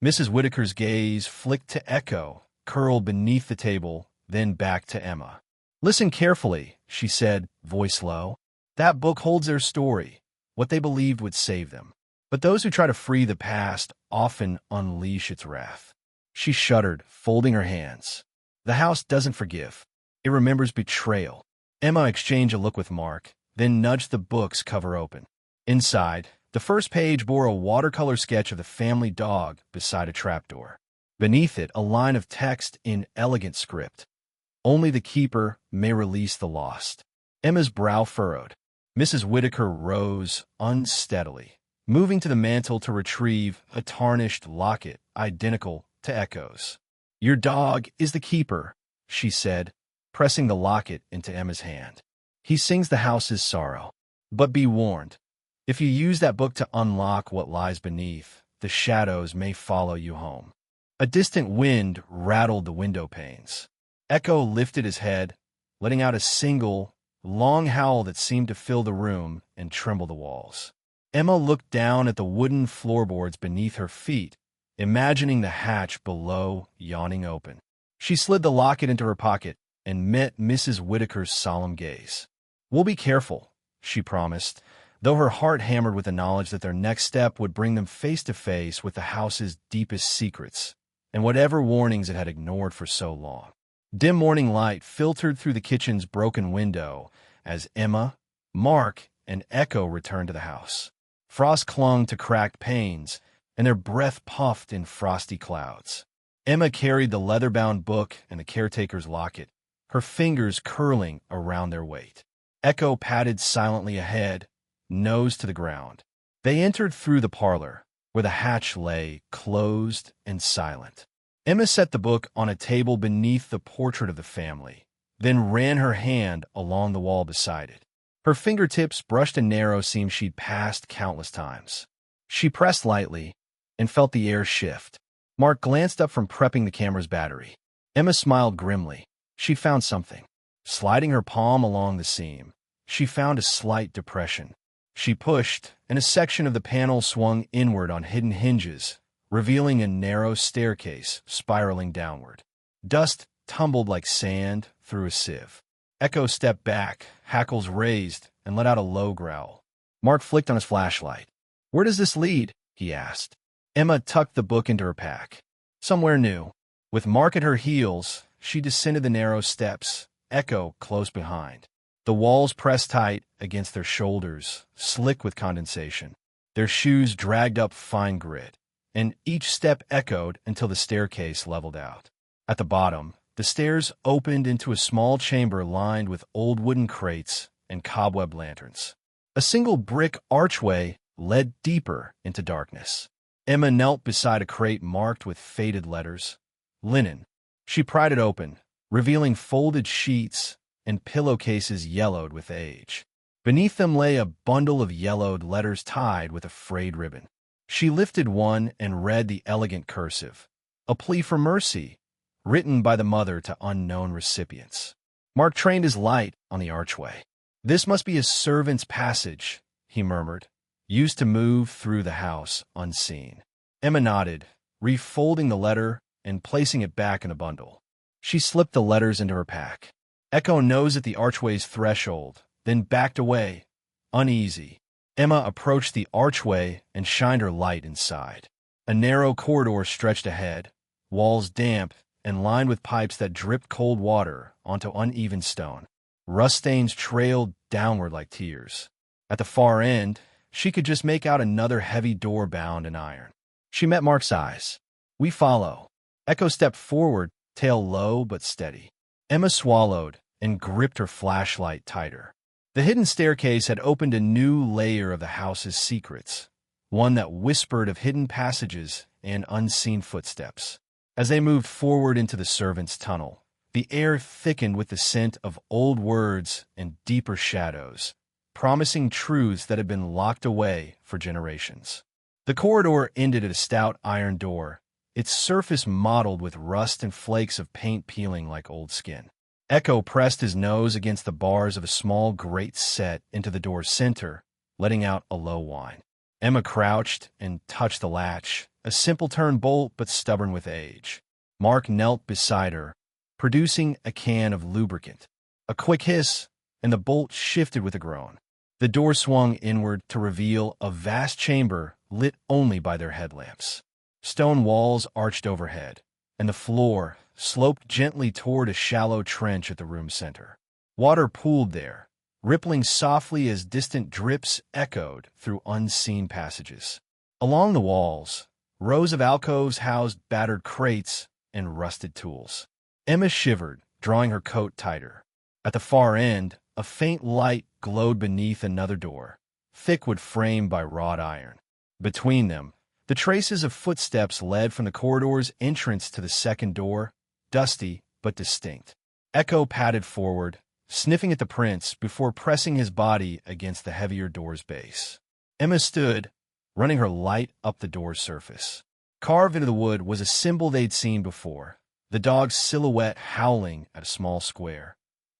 A: Mrs. Whitaker's gaze flicked to Echo, curled beneath the table, then back to Emma. "Listen carefully," she said, voice low. "That book holds their story, what they believed would save them. But those who try to free the past often unleash its wrath." She shuddered, folding her hands. "The house doesn't forgive. It remembers betrayal." Emma exchanged a look with Mark, then nudged the book's cover open. Inside, the first page bore a watercolor sketch of the family dog beside a trapdoor. Beneath it, a line of text in elegant script. "Only the keeper may release the lost." Emma's brow furrowed. Mrs. Whitaker rose unsteadily, moving to the mantel to retrieve a tarnished locket identical to Echo's. "Your dog is the keeper," she said, pressing the locket into Emma's hand. "He sings the house's sorrow. But be warned. If you use that book to unlock what lies beneath, the shadows may follow you home." A distant wind rattled the window panes. Echo lifted his head, letting out a single, long howl that seemed to fill the room and tremble the walls. Emma looked down at the wooden floorboards beneath her feet, imagining the hatch below yawning open. She slid the locket into her pocket and met Mrs. Whitaker's solemn gaze. "We'll be careful," she promised, though her heart hammered with the knowledge that their next step would bring them face to face with the house's deepest secrets and whatever warnings it had ignored for so long. Dim morning light filtered through the kitchen's broken window as Emma, Mark, and Echo returned to the house. Frost clung to cracked panes, and their breath puffed in frosty clouds. Emma carried the leather-bound book and the caretaker's locket, her fingers curling around their weight. Echo padded silently ahead, nose to the ground. They entered through the parlor, where the hatch lay closed and silent. Emma set the book on a table beneath the portrait of the family, then ran her hand along the wall beside it. Her fingertips brushed a narrow seam she'd passed countless times. She pressed lightly and felt the air shift. Mark glanced up from prepping the camera's battery. Emma smiled grimly. She'd found something. Sliding her palm along the seam, she found a slight depression. She pushed, and a section of the panel swung inward on hidden hinges, revealing a narrow staircase spiraling downward. Dust tumbled like sand through a sieve. Echo stepped back, hackles raised, and let out a low growl. Mark flicked on his flashlight. "Where does this lead?" he asked. Emma tucked the book into her pack. "Somewhere new." With Mark at her heels, she descended the narrow steps, Echo close behind. The walls pressed tight against their shoulders, slick with condensation. Their shoes dragged up fine grit, and each step echoed until the staircase leveled out. At the bottom, the stairs opened into a small chamber lined with old wooden crates and cobweb lanterns. A single brick archway led deeper into darkness. Emma knelt beside a crate marked with faded letters. Linen. She pried it open, revealing folded sheets and pillowcases yellowed with age. Beneath them lay a bundle of yellowed letters tied with a frayed ribbon. She lifted one and read the elegant cursive. a plea for mercy, written by the mother to unknown recipients. Mark trained his light on the archway. "This must be a servant's passage," he murmured, used to move through the house unseen. Emma nodded, refolding the letter and placing it back in a bundle. She slipped the letters into her pack. Echo nosed at the archway's threshold, then backed away, uneasy. Emma approached the archway and shined her light inside. A narrow corridor stretched ahead, walls damp and lined with pipes that dripped cold water onto uneven stone. Rust stains trailed downward like tears. At the far end, she could just make out another heavy door bound in iron. She met Mark's eyes. "We follow." Echo stepped forward, tail low but steady. Emma swallowed and gripped her flashlight tighter. The hidden staircase had opened a new layer of the house's secrets, one that whispered of hidden passages and unseen footsteps. As they moved forward into the servants' tunnel, the air thickened with the scent of old words and deeper shadows, promising truths that had been locked away for generations. The corridor ended at a stout iron door, its surface mottled with rust and flakes of paint peeling like old skin. Echo pressed his nose against the bars of a small grate set into the door's center, letting out a low whine. Emma crouched and touched the latch, a simple-turn bolt but stubborn with age. Mark knelt beside her, producing a can of lubricant. A quick hiss, and the bolt shifted with a groan. The door swung inward to reveal a vast chamber lit only by their headlamps. Stone walls arched overhead, and the floor sloped gently toward a shallow trench at the room's center. Water pooled there, rippling softly as distant drips echoed through unseen passages. Along the walls, rows of alcoves housed battered crates and rusted tools. Emma shivered, drawing her coat tighter. At the far end, a faint light glowed beneath another door, thick wood framed by wrought iron. Between them, the traces of footsteps led from the corridor's entrance to the second door, dusty but distinct. Echo padded forward, sniffing at the prints before pressing his body against the heavier door's base. Emma stood, running her light up the door's surface. Carved into the wood was a symbol they'd seen before, the dog's silhouette howling at a small square,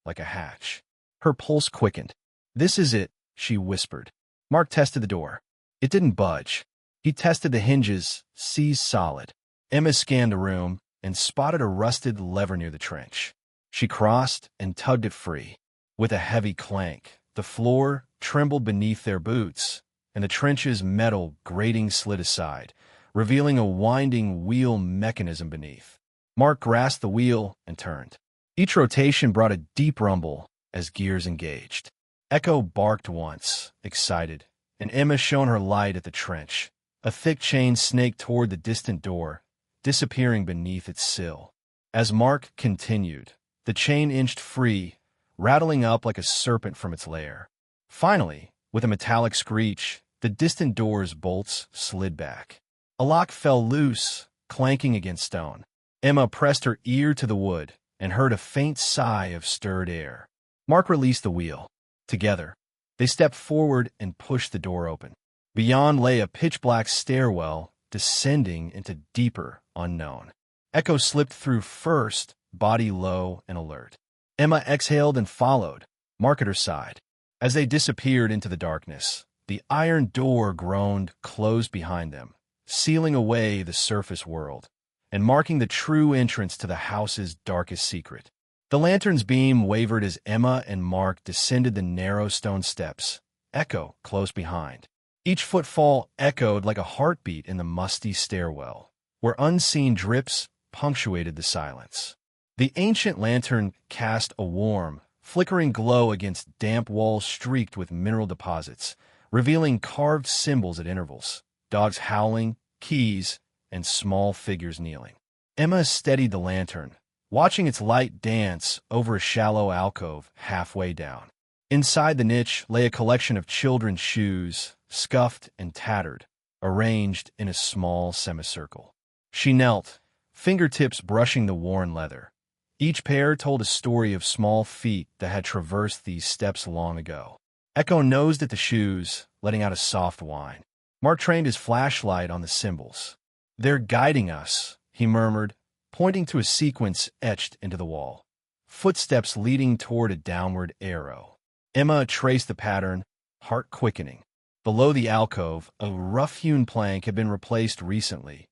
A: like a hatch. Her pulse quickened. "This is it," she whispered. Mark tested the door. It didn't budge. He tested the hinges, seized solid. Emma scanned the room and spotted a rusted lever near the trench. She crossed and tugged it free. With a heavy clank, the floor trembled beneath their boots, and the trench's metal grating slid aside, revealing a winding wheel mechanism beneath. Mark grasped the wheel and turned. Each rotation brought a deep rumble as gears engaged. Echo barked once, excited, and Emma shone her light at the trench. A thick chain snaked toward the distant door, disappearing beneath its sill. As Mark continued, the chain inched free, rattling up like a serpent from its lair. Finally, with a metallic screech, the distant door's bolts slid back. A lock fell loose, clanking against stone. Emma pressed her ear to the wood and heard a faint sigh of stirred air. Mark released the wheel. Together, they stepped forward and pushed the door open. Beyond lay a pitch-black stairwell descending into deeper unknown. Echo slipped through first, body low and alert. Emma exhaled and followed, Mark at her side. As they disappeared into the darkness, the iron door groaned closed behind them, sealing away the surface world, and marking the true entrance to the house's darkest secret. The lantern's beam wavered as Emma and Mark descended the narrow stone steps, Echo close behind. Each footfall echoed like a heartbeat in the musty stairwell, where unseen drips punctuated the silence. The ancient lantern cast a warm, flickering glow against damp walls streaked with mineral deposits, revealing carved symbols at intervals, dogs howling, keys, and small figures kneeling. Emma steadied the lantern, watching its light dance over a shallow alcove halfway down. Inside the niche lay a collection of children's shoes, scuffed and tattered, arranged in a small semicircle. She knelt, fingertips brushing the worn leather. Each pair told a story of small feet that had traversed these steps long ago. Echo nosed at the shoes, letting out a soft whine. Mark trained his flashlight on the symbols. "They're guiding us," he murmured, pointing to a sequence etched into the wall. Footsteps leading toward a downward arrow. Emma traced the pattern, heart quickening. Below the alcove, a rough-hewn plank had been replaced recently,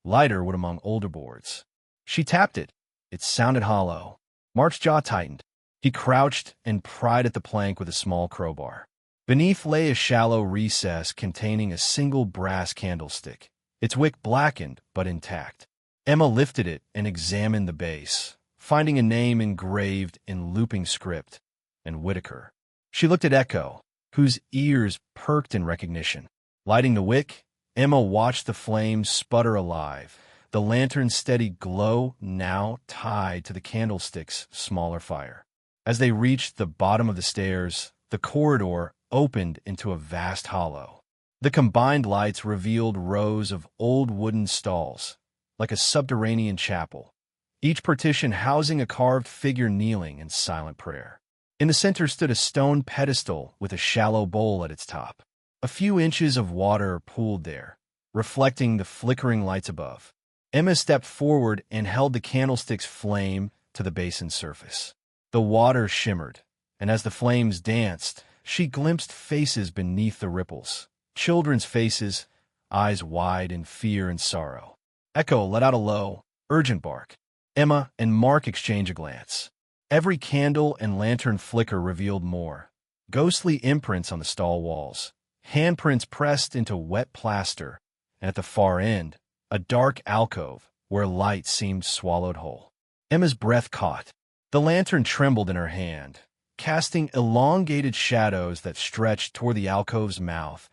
A: lighter wood among older boards. She tapped it. It sounded hollow. Mark's jaw tightened. He crouched and pried at the plank with a small crowbar. Beneath lay a shallow recess containing a single brass candlestick, its wick blackened but intact. Emma lifted it and examined the base, finding a name engraved in looping script, and Whitaker. She looked at Echo, whose ears perked in recognition. Lighting the wick, Emma watched the flames sputter alive, the lantern's steady glow now tied to the candlestick's smaller fire. As they reached the bottom of the stairs, the corridor opened into a vast hollow. The combined lights revealed rows of old wooden stalls, like a subterranean chapel, each partition housing a carved figure kneeling in silent prayer. In the center stood a stone pedestal with a shallow bowl at its top. A few inches of water pooled there, reflecting the flickering lights above. Emma stepped forward and held the candlestick's flame to the basin's surface. The water shimmered, and as the flames danced, she glimpsed faces beneath the ripples. Children's faces, eyes wide in fear and sorrow. Echo let out a low, urgent bark. Emma and Mark exchanged a glance. Every candle and lantern flicker revealed more. Ghostly imprints on the stall walls, handprints pressed into wet plaster, and at the far end, a dark alcove where light seemed swallowed whole. Emma's breath caught. The lantern trembled in her hand, casting elongated shadows that stretched toward the alcove's mouth,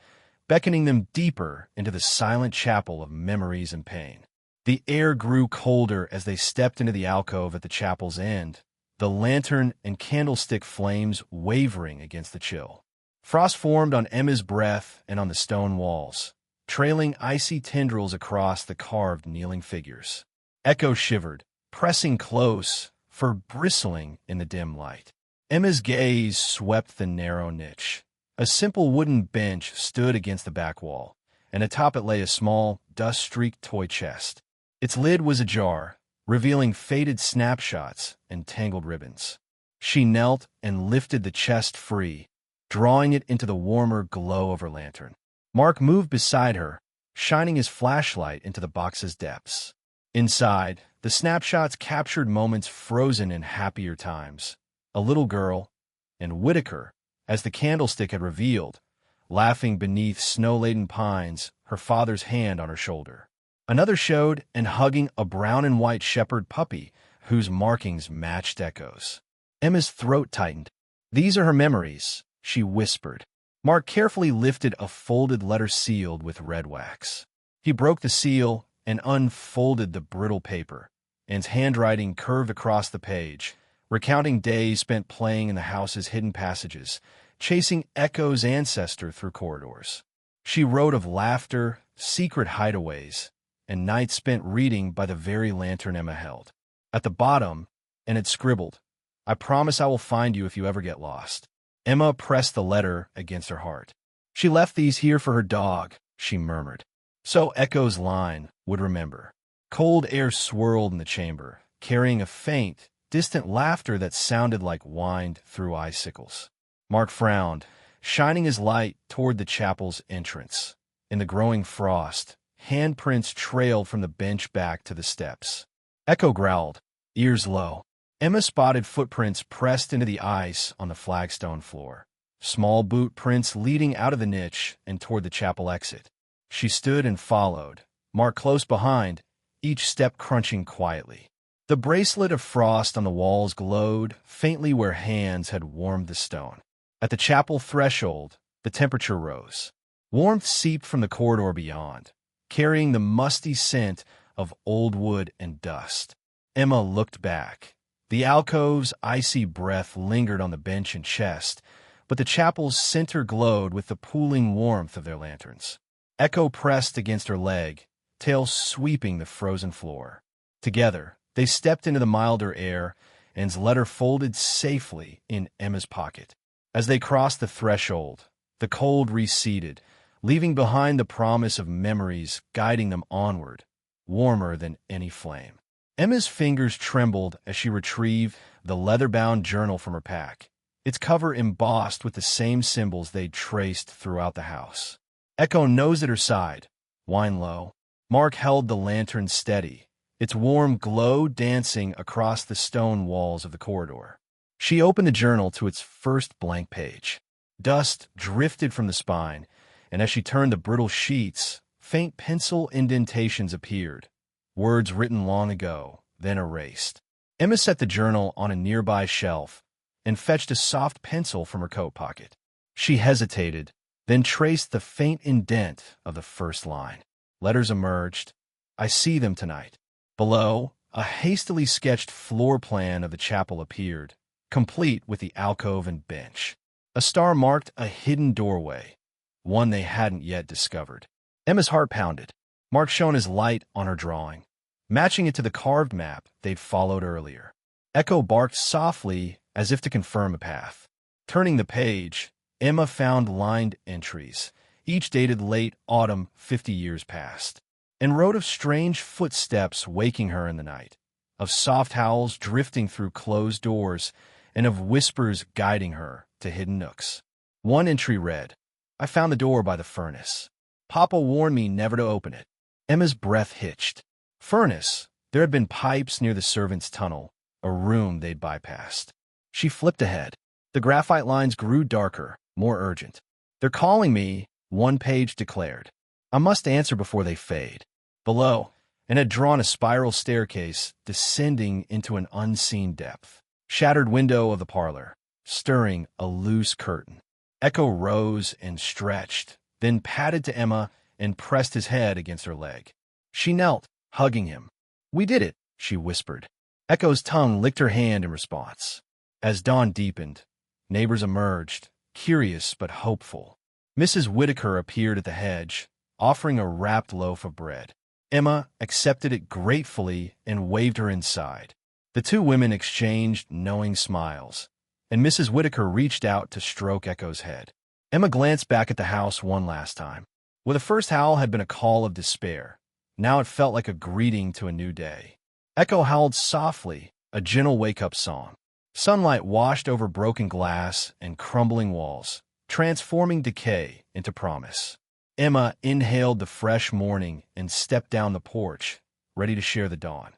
A: beckoning them deeper into the silent chapel of memories and pain. The air grew colder as they stepped into the alcove at the chapel's end, the lantern and candlestick flames wavering against the chill. Frost formed on Emma's breath and on the stone walls, trailing icy tendrils across the carved kneeling figures. Echo shivered, pressing close, fur bristling in the dim light. Emma's gaze swept the narrow niche. A simple wooden bench stood against the back wall, and atop it lay a small, dust-streaked toy chest. Its lid was ajar, revealing faded snapshots and tangled ribbons. She knelt and lifted the chest free, drawing it into the warmer glow of her lantern. Mark moved beside her, shining his flashlight into the box's depths. Inside, the snapshots captured moments frozen in happier times. A little girl, and Whitaker, as the candlestick had revealed, laughing beneath snow-laden pines, her father's hand on her shoulder. Another showed and hugging a brown and white shepherd puppy whose markings matched Echo's. Emma's throat tightened. "These are her memories," she whispered. Mark carefully lifted a folded letter sealed with red wax. He broke the seal and unfolded the brittle paper, and his handwriting curved across the page, recounting days spent playing in the house's hidden passages, chasing Echo's ancestor through corridors. She wrote of laughter, secret hideaways, and nights spent reading by the very lantern Emma held. At the bottom, and it scribbled, "I promise I will find you if you ever get lost." Emma pressed the letter against her heart. "She left these here for her dog," she murmured. So Echo's line would remember. Cold air swirled in the chamber, carrying a faint, distant laughter that sounded like whined through icicles. Mark frowned, shining his light toward the chapel's entrance. In the growing frost, handprints trailed from the bench back to the steps. Echo growled, ears low. Emma spotted footprints pressed into the ice on the flagstone floor, small boot prints leading out of the niche and toward the chapel exit. She stood and followed, Mark close behind, each step crunching quietly. The bracelet of frost on the walls glowed faintly where hands had warmed the stone. At the chapel threshold, the temperature rose. Warmth seeped from the corridor beyond, carrying the musty scent of old wood and dust. Emma looked back. The alcove's icy breath lingered on the bench and chest, but the chapel's center glowed with the pooling warmth of their lanterns. Echo pressed against her leg, tail sweeping the frozen floor. Together, they stepped into the milder air, and his letter folded safely in Emma's pocket. As they crossed the threshold, the cold receded, leaving behind the promise of memories guiding them onward, warmer than any flame. Emma's fingers trembled as she retrieved the leather-bound journal from her pack, its cover embossed with the same symbols they'd traced throughout the house. Echo nosed at her side, wine low. Mark held the lantern steady, its warm glow dancing across the stone walls of the corridor. She opened the journal to its first blank page. Dust drifted from the spine, and as she turned the brittle sheets, faint pencil indentations appeared, words written long ago, then erased. Emma set the journal on a nearby shelf and fetched a soft pencil from her coat pocket. She hesitated, then traced the faint indent of the first line. Letters emerged. I see them tonight. Below, a hastily sketched floor plan of the chapel appeared, complete with the alcove and bench. A star marked a hidden doorway, one they hadn't yet discovered. Emma's heart pounded. Mark shone his light on her drawing, matching it to the carved map they'd followed earlier. Echo barked softly as if to confirm a path. Turning the page, Emma found lined entries, each dated late autumn 50 years past, and wrote of strange footsteps waking her in the night, of soft howls drifting through closed doors, and of whispers guiding her to hidden nooks. One entry read, I found the door by the furnace. Papa warned me never to open it. Emma's breath hitched. Furnace? There had been pipes near the servants' tunnel, a room they'd bypassed. She flipped ahead. The graphite lines grew darker, more urgent. They're calling me, one page declared. I must answer before they fade. Below, and had drawn a spiral staircase descending into an unseen depth. Shattered window of the parlor, stirring a loose curtain. Echo rose and stretched, then padded to Emma and pressed his head against her leg. She knelt, hugging him. We did it, she whispered. Echo's tongue licked her hand in response. As dawn deepened, neighbors emerged, curious but hopeful. Mrs. Whitaker appeared at the hedge, offering a wrapped loaf of bread. Emma accepted it gratefully and waved her inside. The two women exchanged knowing smiles, and Mrs. Whitaker reached out to stroke Echo's head. Emma glanced back at the house one last time. Where the first howl had been a call of despair, now it felt like a greeting to a new day. Echo howled softly, a gentle wake-up song. Sunlight washed over broken glass and crumbling walls, transforming decay into promise. Emma inhaled the fresh morning and stepped down the porch, ready to share the dawn.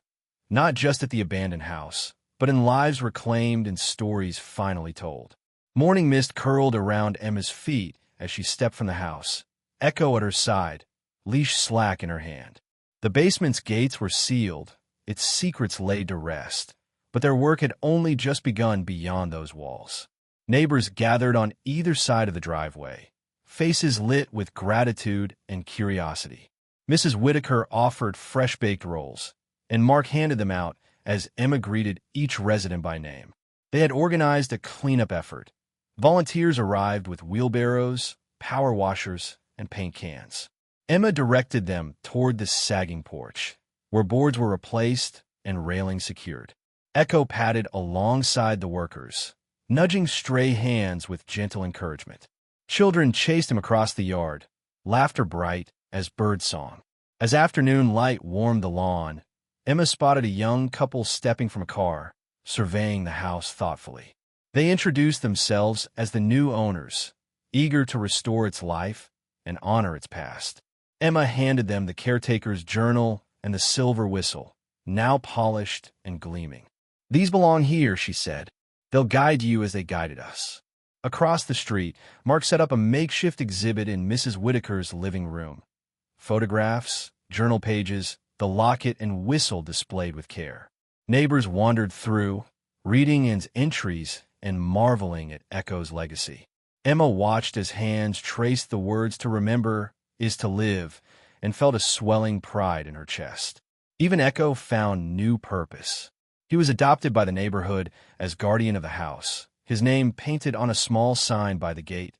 A: Not just at the abandoned house, but in lives reclaimed and stories finally told. Morning mist curled around Emma's feet as she stepped from the house, Echo at her side, leash slack in her hand. The basement's gates were sealed, its secrets laid to rest, but their work had only just begun beyond those walls. Neighbors gathered on either side of the driveway, faces lit with gratitude and curiosity. Mrs. Whitaker offered fresh-baked rolls, and Mark handed them out as Emma greeted each resident by name. They had organized a cleanup effort. Volunteers arrived with wheelbarrows, power washers, and paint cans. Emma directed them toward the sagging porch, where boards were replaced and railings secured. Echo padded alongside the workers, nudging stray hands with gentle encouragement. Children chased him across the yard, laughter bright as birdsong. As afternoon light warmed the lawn, Emma spotted a young couple stepping from a car, surveying the house thoughtfully. They introduced themselves as the new owners, eager to restore its life and honor its past. Emma handed them the caretaker's journal and the silver whistle, now polished and gleaming. These belong here, she said. They'll guide you as they guided us. Across the street, Mark set up a makeshift exhibit in Mrs. Whitaker's living room. Photographs, journal pages, the locket and whistle displayed with care. Neighbors wandered through, reading its entries and marveling at Echo's legacy. Emma watched as hands traced the words to remember is to live and felt a swelling pride in her chest. Even Echo found new purpose. He was adopted by the neighborhood as guardian of the house, his name painted on a small sign by the gate.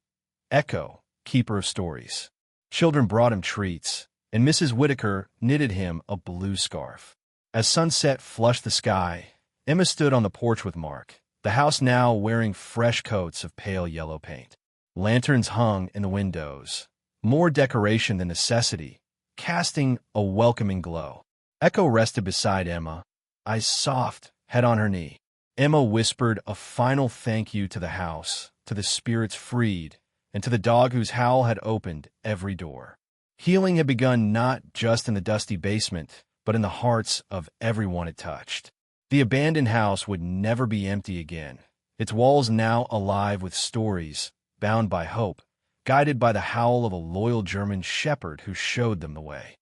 A: Echo, keeper of stories. Children brought him treats, and Mrs. Whitaker knitted him a blue scarf. As sunset flushed the sky, Emma stood on the porch with Mark, the house now wearing fresh coats of pale yellow paint. Lanterns hung in the windows, more decoration than necessity, casting a welcoming glow. Echo rested beside Emma, eyes soft, head on her knee. Emma whispered a final thank you to the house, to the spirits freed, and to the dog whose howl had opened every door. Healing had begun not just in the dusty basement, but in the hearts of everyone it touched. The abandoned house would never be empty again, its walls now alive with stories, bound by hope, guided by the howl of a loyal German shepherd who showed them the way.